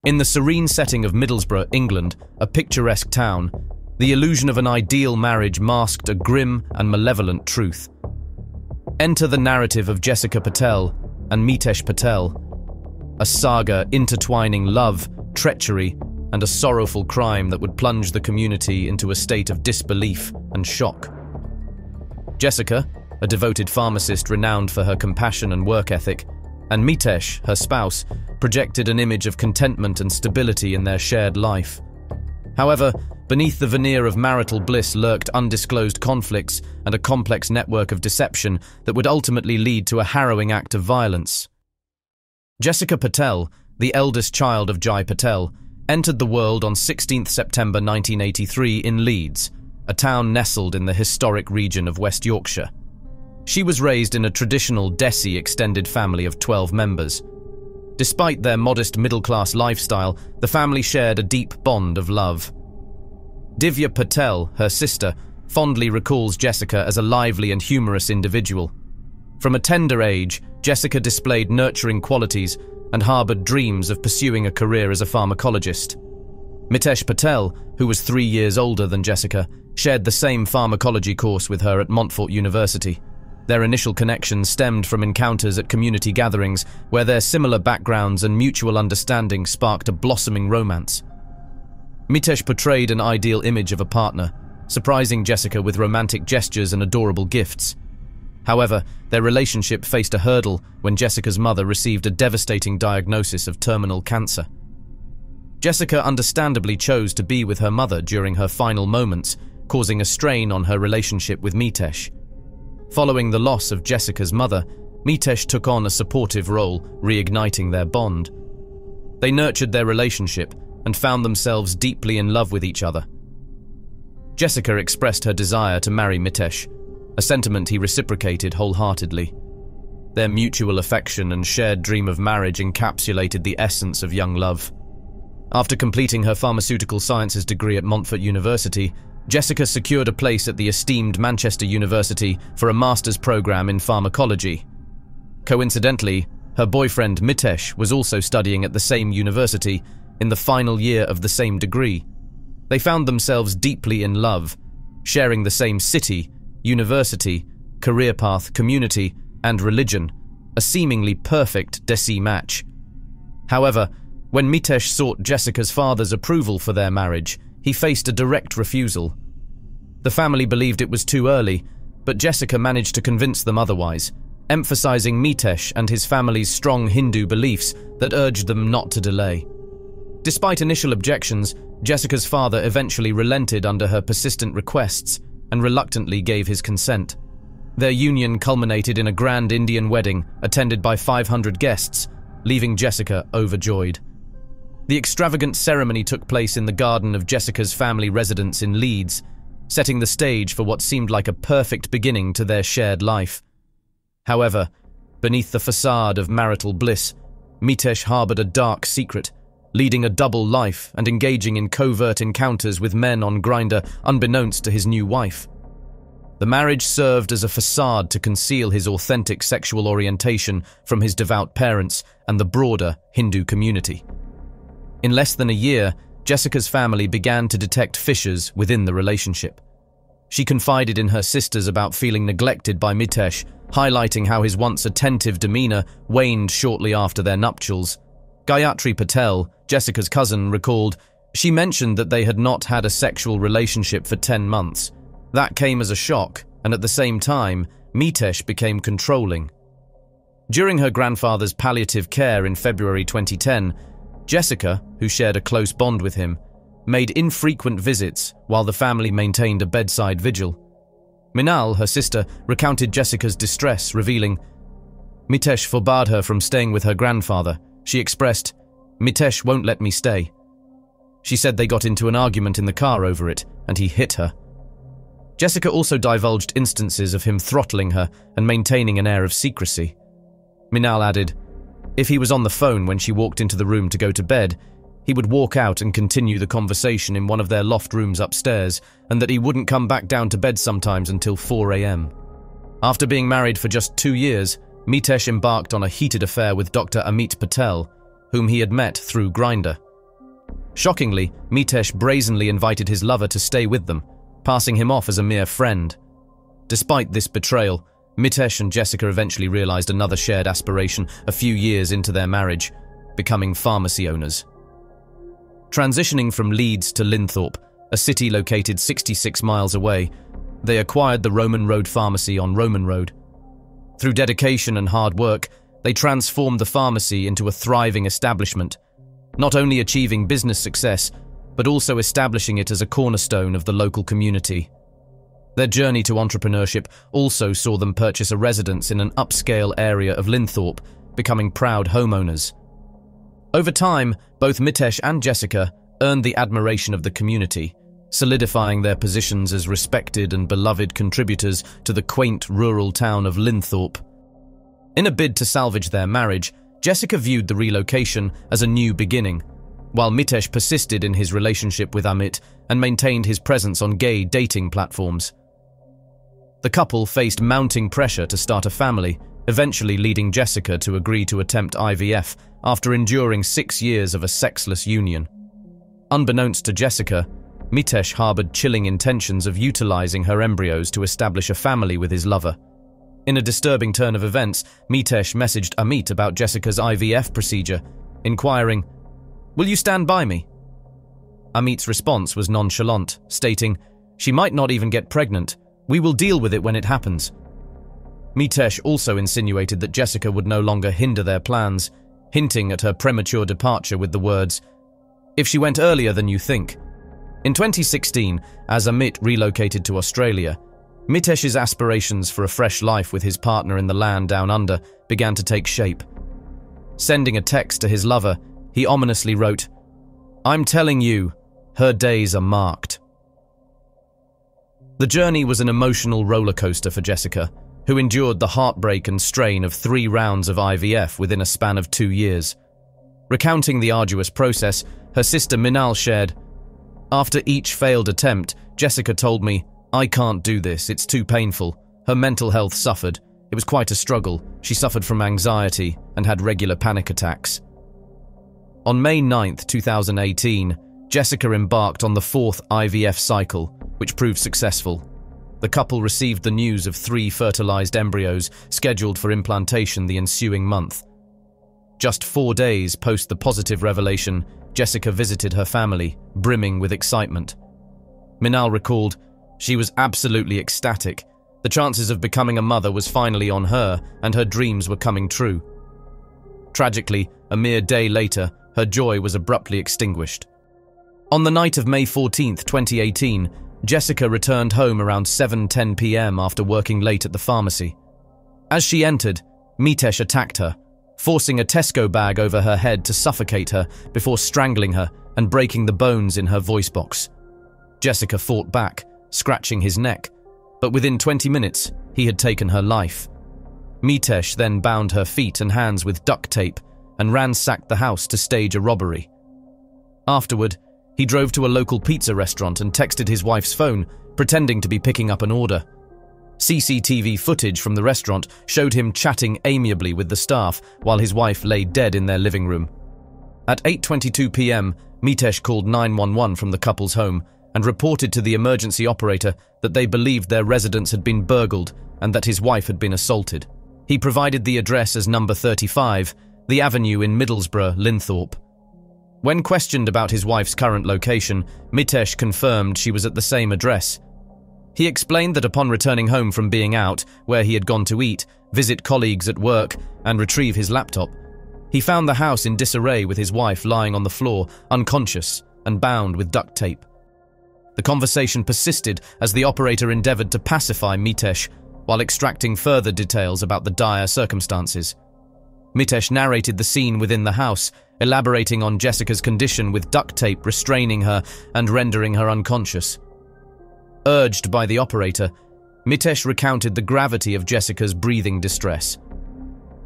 In the serene setting of Middlesbrough, England, a picturesque town, the illusion of an ideal marriage masked a grim and malevolent truth. Enter the narrative of Jessica Patel and Mitesh Patel, a saga intertwining love, treachery, and a sorrowful crime that would plunge the community into a state of disbelief and shock. Jessica, a devoted pharmacist renowned for her compassion and work ethic, and Mitesh, her spouse, projected an image of contentment and stability in their shared life. However, beneath the veneer of marital bliss lurked undisclosed conflicts and a complex network of deception that would ultimately lead to a harrowing act of violence. Jessica Patel, the eldest child of Jai Patel, entered the world on 16 September 1983 in Leeds, a town nestled in the historic region of West Yorkshire. She was raised in a traditional Desi extended family of 12 members. Despite their modest middle-class lifestyle, the family shared a deep bond of love. Divya Patel, her sister, fondly recalls Jessica as a lively and humorous individual. From a tender age, Jessica displayed nurturing qualities and harbored dreams of pursuing a career as a pharmacologist. Mitesh Patel, who was 3 years older than Jessica, shared the same pharmacology course with her at Montfort University. Their initial connection stemmed from encounters at community gatherings where their similar backgrounds and mutual understanding sparked a blossoming romance. Mitesh portrayed an ideal image of a partner, surprising Jessica with romantic gestures and adorable gifts. However, their relationship faced a hurdle when Jessica's mother received a devastating diagnosis of terminal cancer. Jessica understandably chose to be with her mother during her final moments, causing a strain on her relationship with Mitesh. Following the loss of Jessica's mother, Mitesh took on a supportive role, reigniting their bond. They nurtured their relationship and found themselves deeply in love with each other. Jessica expressed her desire to marry Mitesh, a sentiment he reciprocated wholeheartedly. Their mutual affection and shared dream of marriage encapsulated the essence of young love. After completing her pharmaceutical sciences degree at Montfort University, Jessica secured a place at the esteemed Manchester University for a master's program in pharmacology. Coincidentally, her boyfriend Mitesh was also studying at the same university in the final year of the same degree. They found themselves deeply in love, sharing the same city, university, career path, community, and religion, a seemingly perfect Desi match. However, when Mitesh sought Jessica's father's approval for their marriage, he faced a direct refusal. The family believed it was too early, but Jessica managed to convince them otherwise, emphasizing Mitesh and his family's strong Hindu beliefs that urged them not to delay. Despite initial objections, Jessica's father eventually relented under her persistent requests and reluctantly gave his consent. Their union culminated in a grand Indian wedding attended by 500 guests, leaving Jessica overjoyed. The extravagant ceremony took place in the garden of Jessica's family residence in Leeds, setting the stage for what seemed like a perfect beginning to their shared life. However, beneath the facade of marital bliss, Mitesh harbored a dark secret, leading a double life and engaging in covert encounters with men on Grindr unbeknownst to his new wife. The marriage served as a facade to conceal his authentic sexual orientation from his devout parents and the broader Hindu community. In less than a year, Jessica's family began to detect fissures within the relationship. She confided in her sisters about feeling neglected by Mitesh, highlighting how his once attentive demeanor waned shortly after their nuptials. Gayatri Patel, Jessica's cousin, recalled, "She mentioned that they had not had a sexual relationship for 10 months. That came as a shock, and at the same time, Mitesh became controlling." During her grandfather's palliative care in February 2010, Jessica, who shared a close bond with him, made infrequent visits while the family maintained a bedside vigil. Minal, her sister, recounted Jessica's distress, revealing, "Mitesh forbade her from staying with her grandfather. She expressed, 'Mitesh won't let me stay.' She said they got into an argument in the car over it, and he hit her." Jessica also divulged instances of him throttling her and maintaining an air of secrecy. Minal added, "If he was on the phone when she walked into the room to go to bed, he would walk out and continue the conversation in one of their loft rooms upstairs, and that he wouldn't come back down to bed sometimes until 4 a.m. After being married for just 2 years, Mitesh embarked on a heated affair with Dr. Amit Patel, whom he had met through Grindr. Shockingly, Mitesh brazenly invited his lover to stay with them, passing him off as a mere friend. Despite this betrayal, Mitesh and Jessica eventually realized another shared aspiration a few years into their marriage, becoming pharmacy owners. Transitioning from Leeds to Linthorpe, a city located 66 miles away, they acquired the Roman Road Pharmacy on Roman Road. Through dedication and hard work, they transformed the pharmacy into a thriving establishment, not only achieving business success, but also establishing it as a cornerstone of the local community. Their journey to entrepreneurship also saw them purchase a residence in an upscale area of Linthorpe, becoming proud homeowners. Over time, both Mitesh and Jessica earned the admiration of the community, solidifying their positions as respected and beloved contributors to the quaint rural town of Linthorpe. In a bid to salvage their marriage, Jessica viewed the relocation as a new beginning, while Mitesh persisted in his relationship with Amit and maintained his presence on gay dating platforms. The couple faced mounting pressure to start a family, eventually leading Jessica to agree to attempt IVF after enduring 6 years of a sexless union. Unbeknownst to Jessica, Mitesh harbored chilling intentions of utilizing her embryos to establish a family with his lover. In a disturbing turn of events, Mitesh messaged Amit about Jessica's IVF procedure, inquiring, "Will you stand by me?" Amit's response was nonchalant, stating, "She might not even get pregnant. We will deal with it when it happens." Mitesh also insinuated that Jessica would no longer hinder their plans, hinting at her premature departure with the words, "If she went earlier than you think." In 2016, as Amit relocated to Australia, Mitesh's aspirations for a fresh life with his partner in the land down under began to take shape. Sending a text to his lover, he ominously wrote, "I'm telling you, her days are marked." The journey was an emotional roller coaster for Jessica, who endured the heartbreak and strain of 3 rounds of IVF within a span of 2 years. Recounting the arduous process, her sister Minal shared, "After each failed attempt, Jessica told me, 'I can't do this, it's too painful.' Her mental health suffered. It was quite a struggle. She suffered from anxiety and had regular panic attacks." On May 9, 2018, Jessica embarked on the 4th IVF cycle, which proved successful. The couple received the news of 3 fertilized embryos scheduled for implantation the ensuing month. Just 4 days post the positive revelation, Jessica visited her family, brimming with excitement. Minal recalled, "She was absolutely ecstatic. The chances of becoming a mother was finally on her, and her dreams were coming true." Tragically, a mere day later, her joy was abruptly extinguished. On the night of May 14, 2018, Jessica returned home around 7:10 p.m. after working late at the pharmacy. As she entered, Mitesh attacked her, forcing a Tesco bag over her head to suffocate her before strangling her and breaking the bones in her voice box. Jessica fought back, scratching his neck, but within 20 minutes, he had taken her life. Mitesh then bound her feet and hands with duct tape and ransacked the house to stage a robbery. Afterward, he drove to a local pizza restaurant and texted his wife's phone, pretending to be picking up an order. CCTV footage from the restaurant showed him chatting amiably with the staff while his wife lay dead in their living room. At 8:22 p.m., Mitesh called 911 from the couple's home and reported to the emergency operator that they believed their residence had been burgled and that his wife had been assaulted. He provided the address as number 35, the avenue in Middlesbrough, Linthorpe. When questioned about his wife's current location, Mitesh confirmed she was at the same address. He explained that upon returning home from being out, where he had gone to eat, visit colleagues at work, and retrieve his laptop, he found the house in disarray with his wife lying on the floor, unconscious and bound with duct tape. The conversation persisted as the operator endeavored to pacify Mitesh while extracting further details about the dire circumstances. Mitesh narrated the scene within the house, elaborating on Jessica's condition with duct tape restraining her and rendering her unconscious. Urged by the operator, Mitesh recounted the gravity of Jessica's breathing distress.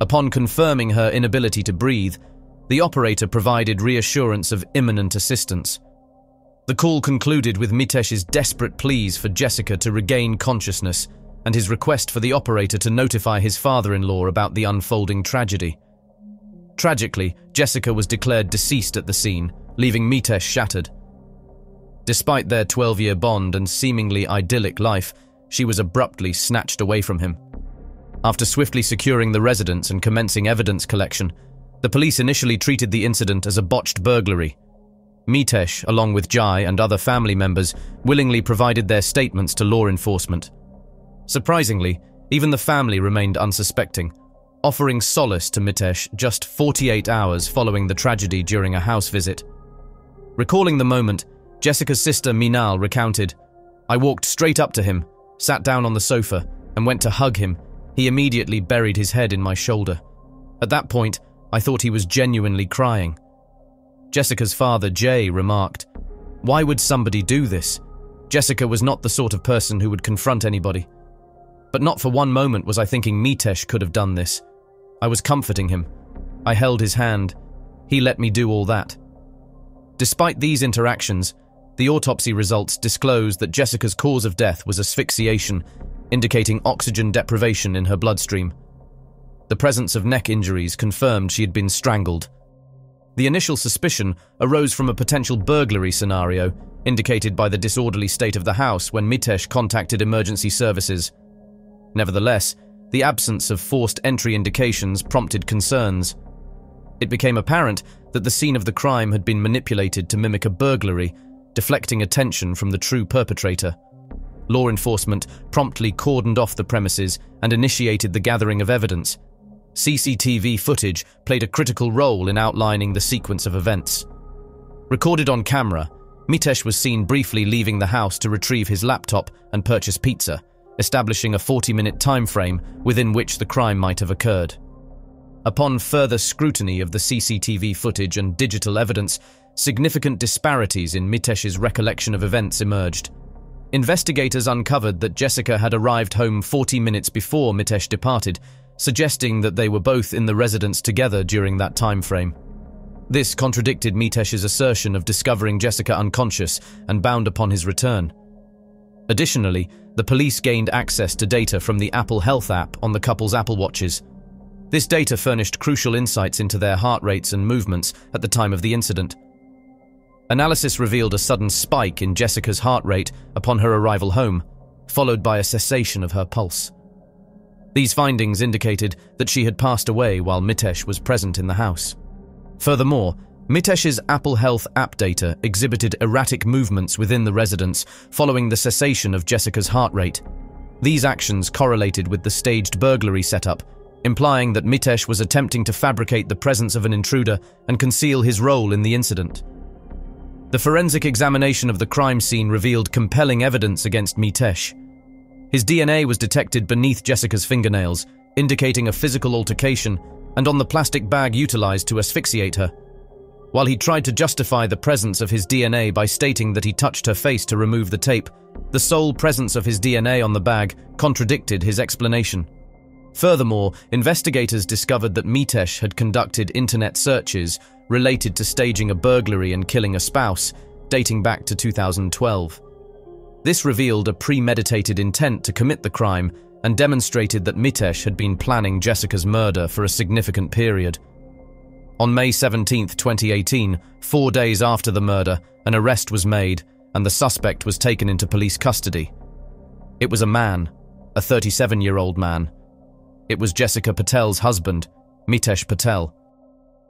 Upon confirming her inability to breathe, the operator provided reassurance of imminent assistance. The call concluded with Mitesh's desperate pleas for Jessica to regain consciousness and his request for the operator to notify his father-in-law about the unfolding tragedy. Tragically, Jessica was declared deceased at the scene, leaving Mitesh shattered. Despite their 12-year bond and seemingly idyllic life, she was abruptly snatched away from him. After swiftly securing the residence and commencing evidence collection, the police initially treated the incident as a botched burglary. Mitesh, along with Jai and other family members, willingly provided their statements to law enforcement. Surprisingly, even the family remained unsuspecting, offering solace to Mitesh just 48 hours following the tragedy during a house visit. Recalling the moment, Jessica's sister Minal recounted, "I walked straight up to him, sat down on the sofa, and went to hug him. He immediately buried his head in my shoulder. At that point, I thought he was genuinely crying." Jessica's father, Jay, remarked, "Why would somebody do this? Jessica was not the sort of person who would confront anybody. But not for one moment was I thinking Mitesh could have done this. I was comforting him. I held his hand. He let me do all that." Despite these interactions, the autopsy results disclosed that Jessica's cause of death was asphyxiation, indicating oxygen deprivation in her bloodstream. The presence of neck injuries confirmed she had been strangled. The initial suspicion arose from a potential burglary scenario, indicated by the disorderly state of the house when Mitesh contacted emergency services. Nevertheless, the absence of forced entry indications prompted concerns. It became apparent that the scene of the crime had been manipulated to mimic a burglary, deflecting attention from the true perpetrator. Law enforcement promptly cordoned off the premises and initiated the gathering of evidence. CCTV footage played a critical role in outlining the sequence of events. Recorded on camera, Mitesh was seen briefly leaving the house to retrieve his laptop and purchase pizza, establishing a 40-minute time frame within which the crime might have occurred. Upon further scrutiny of the CCTV footage and digital evidence, significant disparities in Mitesh's recollection of events emerged. Investigators uncovered that Jessica had arrived home 40 minutes before Mitesh departed, suggesting that they were both in the residence together during that time frame. This contradicted Mitesh's assertion of discovering Jessica unconscious and bound upon his return. Additionally, the police gained access to data from the Apple Health app on the couple's Apple Watches. This data furnished crucial insights into their heart rates and movements at the time of the incident. Analysis revealed a sudden spike in Jessica's heart rate upon her arrival home, followed by a cessation of her pulse. These findings indicated that she had passed away while Mitesh was present in the house. Furthermore, Mitesh's Apple Health app data exhibited erratic movements within the residence following the cessation of Jessica's heart rate. These actions correlated with the staged burglary setup, implying that Mitesh was attempting to fabricate the presence of an intruder and conceal his role in the incident. The forensic examination of the crime scene revealed compelling evidence against Mitesh. His DNA was detected beneath Jessica's fingernails, indicating a physical altercation, and on the plastic bag utilized to asphyxiate her. While he tried to justify the presence of his DNA by stating that he touched her face to remove the tape, the sole presence of his DNA on the bag contradicted his explanation. Furthermore, investigators discovered that Mitesh had conducted internet searches related to staging a burglary and killing a spouse, dating back to 2012. This revealed a premeditated intent to commit the crime and demonstrated that Mitesh had been planning Jessica's murder for a significant period. On May 17, 2018, 4 days after the murder, an arrest was made and the suspect was taken into police custody. It was a man, a 37-year-old man. It was Jessica Patel's husband, Mitesh Patel.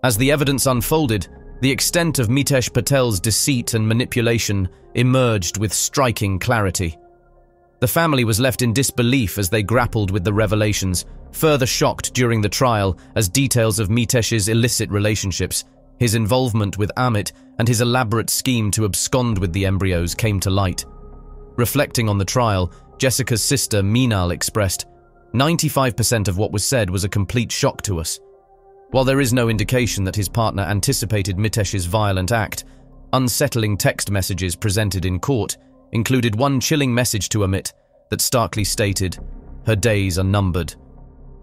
As the evidence unfolded, the extent of Mitesh Patel's deceit and manipulation emerged with striking clarity. The family was left in disbelief as they grappled with the revelations, further shocked during the trial as details of Mitesh's illicit relationships, his involvement with Amit, and his elaborate scheme to abscond with the embryos came to light. Reflecting on the trial, Jessica's sister Minal expressed, "95% of what was said was a complete shock to us." While there is no indication that his partner anticipated Mitesh's violent act, unsettling text messages presented in court included one chilling message to Amit that starkly stated, "Her days are numbered."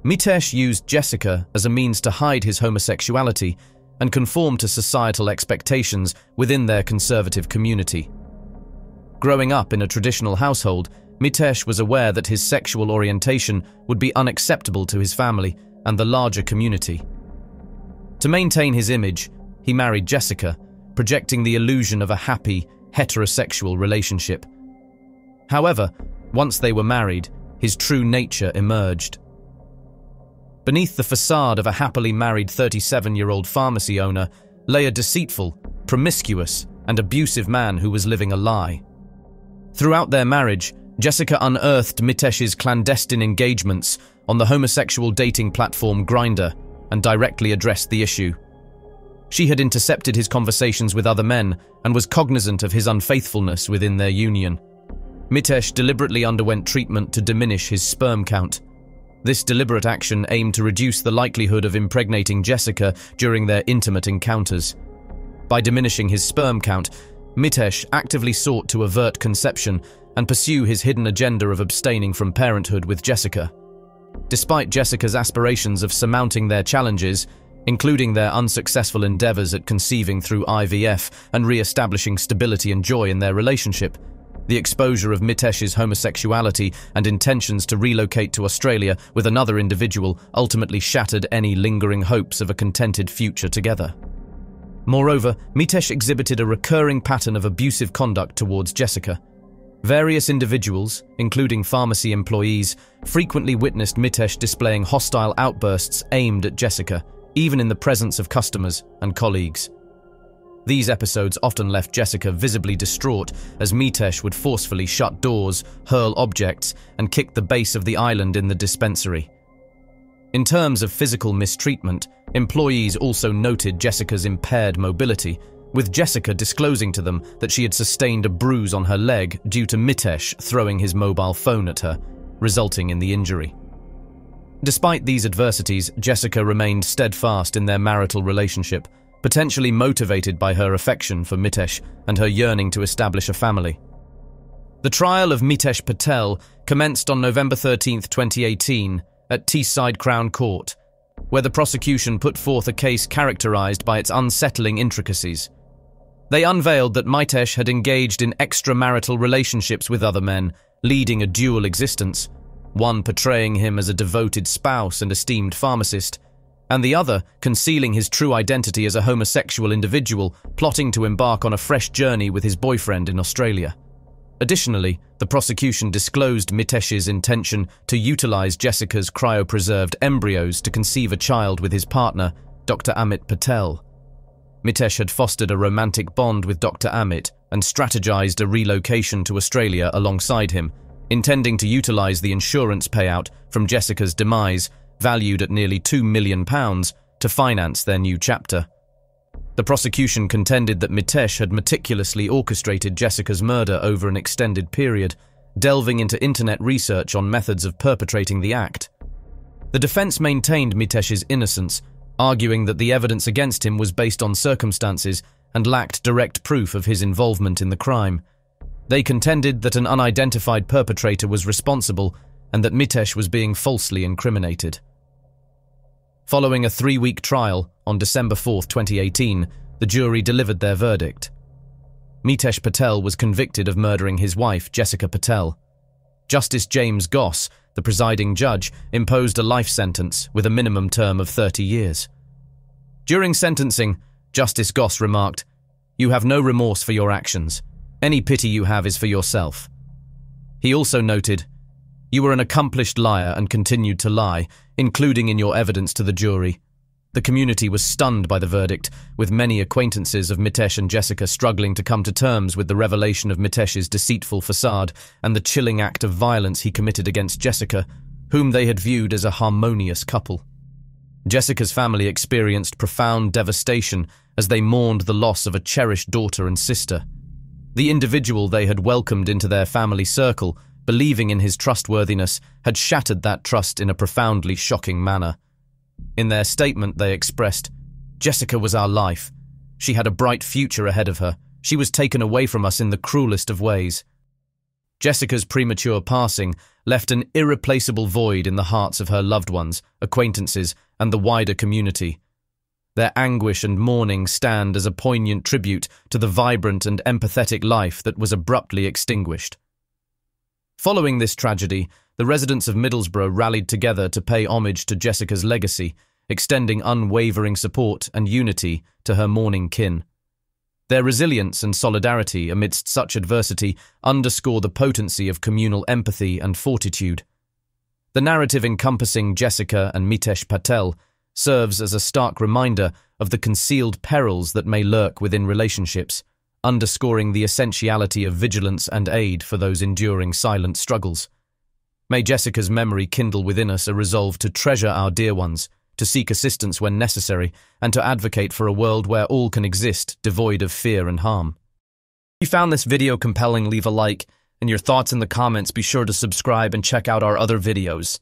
Mitesh used Jessica as a means to hide his homosexuality and conform to societal expectations within their conservative community. Growing up in a traditional household, Mitesh was aware that his sexual orientation would be unacceptable to his family and the larger community. To maintain his image, he married Jessica, projecting the illusion of a happy, heterosexual relationship. However, once they were married, his true nature emerged. Beneath the facade of a happily married 37-year-old pharmacy owner lay a deceitful, promiscuous, and abusive man who was living a lie. Throughout their marriage, Jessica unearthed Mitesh's clandestine engagements on the homosexual dating platform Grindr and directly addressed the issue. She had intercepted his conversations with other men and was cognizant of his unfaithfulness within their union. Mitesh deliberately underwent treatment to diminish his sperm count. This deliberate action aimed to reduce the likelihood of impregnating Jessica during their intimate encounters. By diminishing his sperm count, Mitesh actively sought to avert conception and pursue his hidden agenda of abstaining from parenthood with Jessica. Despite Jessica's aspirations of surmounting their challenges, including their unsuccessful endeavors at conceiving through IVF and re-establishing stability and joy in their relationship, the exposure of Mitesh's homosexuality and intentions to relocate to Australia with another individual ultimately shattered any lingering hopes of a contented future together. Moreover, Mitesh exhibited a recurring pattern of abusive conduct towards Jessica. Various individuals, including pharmacy employees, frequently witnessed Mitesh displaying hostile outbursts aimed at Jessica, even in the presence of customers and colleagues. These episodes often left Jessica visibly distraught as Mitesh would forcefully shut doors, hurl objects, and kick the base of the island in the dispensary. In terms of physical mistreatment, employees also noted Jessica's impaired mobility, with Jessica disclosing to them that she had sustained a bruise on her leg due to Mitesh throwing his mobile phone at her, resulting in the injury. Despite these adversities, Jessica remained steadfast in their marital relationship, potentially motivated by her affection for Mitesh and her yearning to establish a family. The trial of Mitesh Patel commenced on November 13, 2018, at Teesside Crown Court, where the prosecution put forth a case characterized by its unsettling intricacies. They unveiled that Mitesh had engaged in extramarital relationships with other men, leading a dual existence, one portraying him as a devoted spouse and esteemed pharmacist, and the other concealing his true identity as a homosexual individual, plotting to embark on a fresh journey with his boyfriend in Australia. Additionally, the prosecution disclosed Mitesh's intention to utilize Jessica's cryopreserved embryos to conceive a child with his partner, Dr. Amit Patel. Mitesh had fostered a romantic bond with Dr. Amit and strategized a relocation to Australia alongside him, intending to utilize the insurance payout from Jessica's demise, valued at nearly £2 million, to finance their new chapter. The prosecution contended that Mitesh had meticulously orchestrated Jessica's murder over an extended period, delving into internet research on methods of perpetrating the act. The defense maintained Mitesh's innocence, arguing that the evidence against him was based on circumstances and lacked direct proof of his involvement in the crime. They contended that an unidentified perpetrator was responsible and that Mitesh was being falsely incriminated. Following a 3-week trial, on December 4, 2018, the jury delivered their verdict. Mitesh Patel was convicted of murdering his wife, Jessica Patel. Justice James Goss, the presiding judge, imposed a life sentence with a minimum term of 30 years. During sentencing, Justice Goss remarked, "You have no remorse for your actions. Any pity you have is for yourself." He also noted, "You were an accomplished liar and continued to lie, including in your evidence to the jury." The community was stunned by the verdict, with many acquaintances of Mitesh and Jessica struggling to come to terms with the revelation of Mitesh's deceitful facade and the chilling act of violence he committed against Jessica, whom they had viewed as a harmonious couple. Jessica's family experienced profound devastation as they mourned the loss of a cherished daughter and sister. The individual they had welcomed into their family circle, believing in his trustworthiness, had shattered that trust in a profoundly shocking manner. In their statement, they expressed, "Jessica was our life. She had a bright future ahead of her. She was taken away from us in the cruelest of ways." Jessica's premature passing left an irreplaceable void in the hearts of her loved ones, acquaintances, and the wider community. Their anguish and mourning stand as a poignant tribute to the vibrant and empathetic life that was abruptly extinguished. Following this tragedy, the residents of Middlesbrough rallied together to pay homage to Jessica's legacy, extending unwavering support and unity to her mourning kin. Their resilience and solidarity amidst such adversity underscore the potency of communal empathy and fortitude. The narrative encompassing Jessica and Mitesh Patel serves as a stark reminder of the concealed perils that may lurk within relationships, underscoring the essentiality of vigilance and aid for those enduring silent struggles. May Jessica's memory kindle within us a resolve to treasure our dear ones, to seek assistance when necessary, and to advocate for a world where all can exist, devoid of fear and harm. If you found this video compelling, leave a like, and your thoughts in the comments. Be sure to subscribe and check out our other videos.